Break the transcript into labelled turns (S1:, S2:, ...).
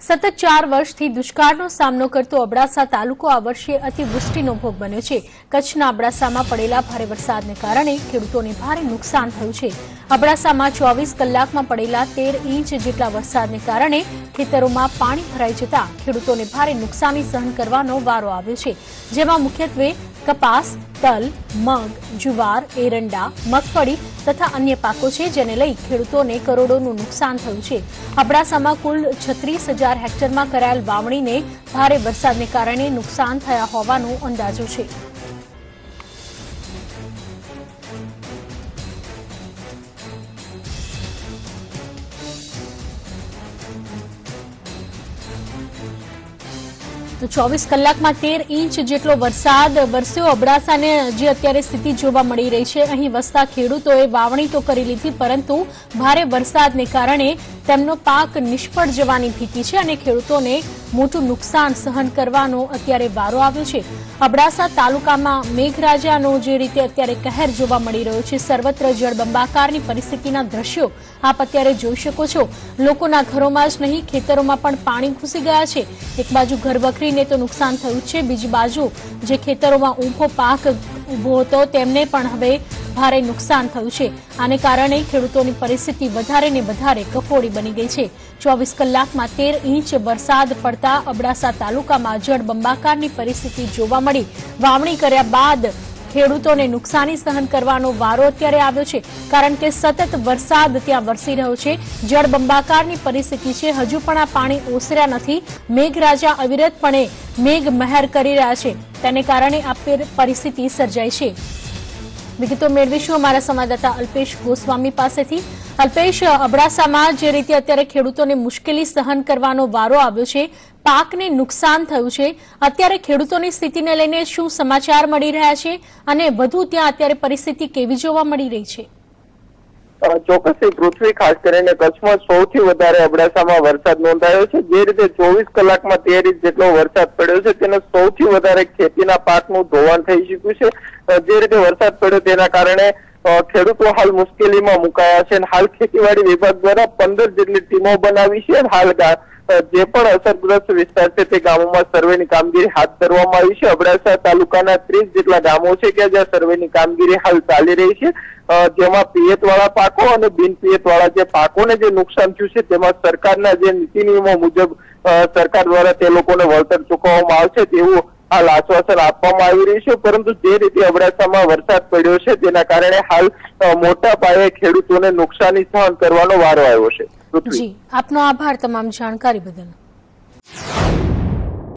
S1: સતત 4 વર્ષથી દુષ્કાળનો સામનો કરતો અબડાસા તાલુકો આ વર્ષે અતિવૃષ્ટિનો ભોગ બન્યો છે। કચ્છના અબડાસામાં પડેલા ભારે વરસાદને કારણે ખેડૂતોને ભારે નુકસાન થયું છે। અબડાસામાં 24 કલાકમાં પડેલા 13 ઇંચ જેટલા વરસાદને કારણે ખેતરોમાં પાણી ભરાઈ જતા ખેડૂતોને ભારે નુકસાની સહન કરવાનો વારો આવ્યો છે, જેમાં મુખ્યત્વે કપાસ, તલ, મગ, જુવાર, એરંડા, મગફળી તથા અન્ય પાકો છે, જેને લઈ ખેડૂતોને કરોડોનું નુકસાન થયું છે। અબડાસામાં કુલ 36,000 હેક્ટરમાં કરાયેલ વાવણીને ભારે વરસાદને કારણે નુકસાન થયા હોવાનો અંદાજો છે। તો 24 કલાકમાં 13 ઇંચ જેટલો વરસાદ વરસ્યો। અબડાસાને જે અત્યારે સ્થિતિ જોવા મળી રહી છે, અહીં વસતા ખેડૂતોએ વાવણી તો કરી લીધી, પરંતુ ભારે વરસાદને કારણે તેમનો પાક નિષ્ફળ જવાની ભીતિ છે અને ખેડૂતોને મોટું નુકસાન સહન કરવાનો અત્યારે વારો આવ્યો છે। અબડાસા તાલુકામાં મેઘરાજાનો જે રીતે અત્યારે કહેર જોવા મળી રહ્યો છે, સર્વત્ર જળબંબાકારની પરિસ્થિતિના દ્રશ્યો આપ અત્યારે જોઈ શકો છો। લોકોના ઘરોમાં જ નહીં, ખેતરોમાં પણ પાણી ઘૂસી ગયા છે। એક બાજુ ઘરવખરીને તો નુકસાન થયું છે, બીજી બાજુ જે ખેતરોમાં ઊભો પાક ઉભો હતો તેમને પણ હવે ભારે નુકસાન થયું છે। આને કારણે ખેડૂતોની પરિસ્થિતિ વધારે ને વધારે કફોડી બની ગઈ છે। 24 કલાકમાં 13 ઇંચ વરસાદ પડતા અબડાસા તાલુકામાં જળબંબાકારની પરિસ્થિતિ જોવા મળી। વાવણી કર્યા બાદ ખેડૂતોને નુકસાની સહન કરવાનો વારો અત્યારે આવ્યો છે, કારણ કે સતત વરસાદ ત્યાં વરસી રહ્યો છે। જળબંબાકારની પરિસ્થિતિ છે, હજુ પણ આ પાણી ઓસર્યા નથી। મેઘરાજા અવિરતપણે મેઘ મહેર કરી રહ્યા છે, તેને કારણે આ પરિસ્થિતિ સર્જાઈ છે। વિગતો મેળવીશું અમારા સંવાદદાતા અલ્પેશ ગોસ્વામી પાસેથી। અલ્પેશ, અબડાસામાં જે રીતે અત્યારે ખેડૂતોને મુશ્કેલી સહન કરવાનો વારો આવ્યો છે, પાકને નુકસાન થયું છે, અત્યારે ખેડૂતોની સ્થિતિને લઈને શું સમાચાર મળી રહ્યા છે અને વધુ ત્યાં અત્યારે પરિસ્થિતિ કેવી જોવા મળી રહી છે?
S2: ચોક્કસથી પૃથ્વી, ખાસ કરીને કચ્છમાં સૌથી વધારે અબડાસામાં વરસાદ નોંધાયો છે। જે રીતે 24 કલાકમાં 13 ઇંચ જેટલો વરસાદ પડ્યો છે, તેને સૌથી વધારે ખેતીના પાકનું ધોવાણ થઈ ચૂક્યું છે। જે રીતે વરસાદ પડ્યો તેના કારણે ખેડૂતો હાલ મુશ્કેલીમાં મુકાયા છે। હાલ ખેતીવાડી વિભાગ દ્વારા 15 જેટલી ટીમો બનાવી છે। હાલ જે પણ અસરગ્રસ્ત વિસ્તાર છે તે ગામોમાં સર્વેની કામગીરી હાથ ધરવામાં આવી છે। અબડાસા તાલુકાના 30 જેટલા ગામો છે કે જ્યાં સર્વેની કામગીરી હાલ ચાલી રહી છે, જેમાં પિયતવાળા પાકો અને બિન પિયતવાળા જે પાકોને જે નુકસાન થયું છે તેમાં સરકારના જે નીતિ નિયમો મુજબ સરકાર દ્વારા તે લોકોને વળતર ચૂકવવામાં આવશે તેવું હાલ આશ્વાસન આપવામાં આવી રહ્યું છે। પરંતુ જે રીતે અબડાસામાં વરસાદ પડ્યો છે તેના કારણે હાલ મોટા પાયે ખેડૂતોને નુકસાની સહન કરવાનો વારો આવ્યો છે।
S1: જી, આપનો આભાર તમામ જાણકારી બદલ।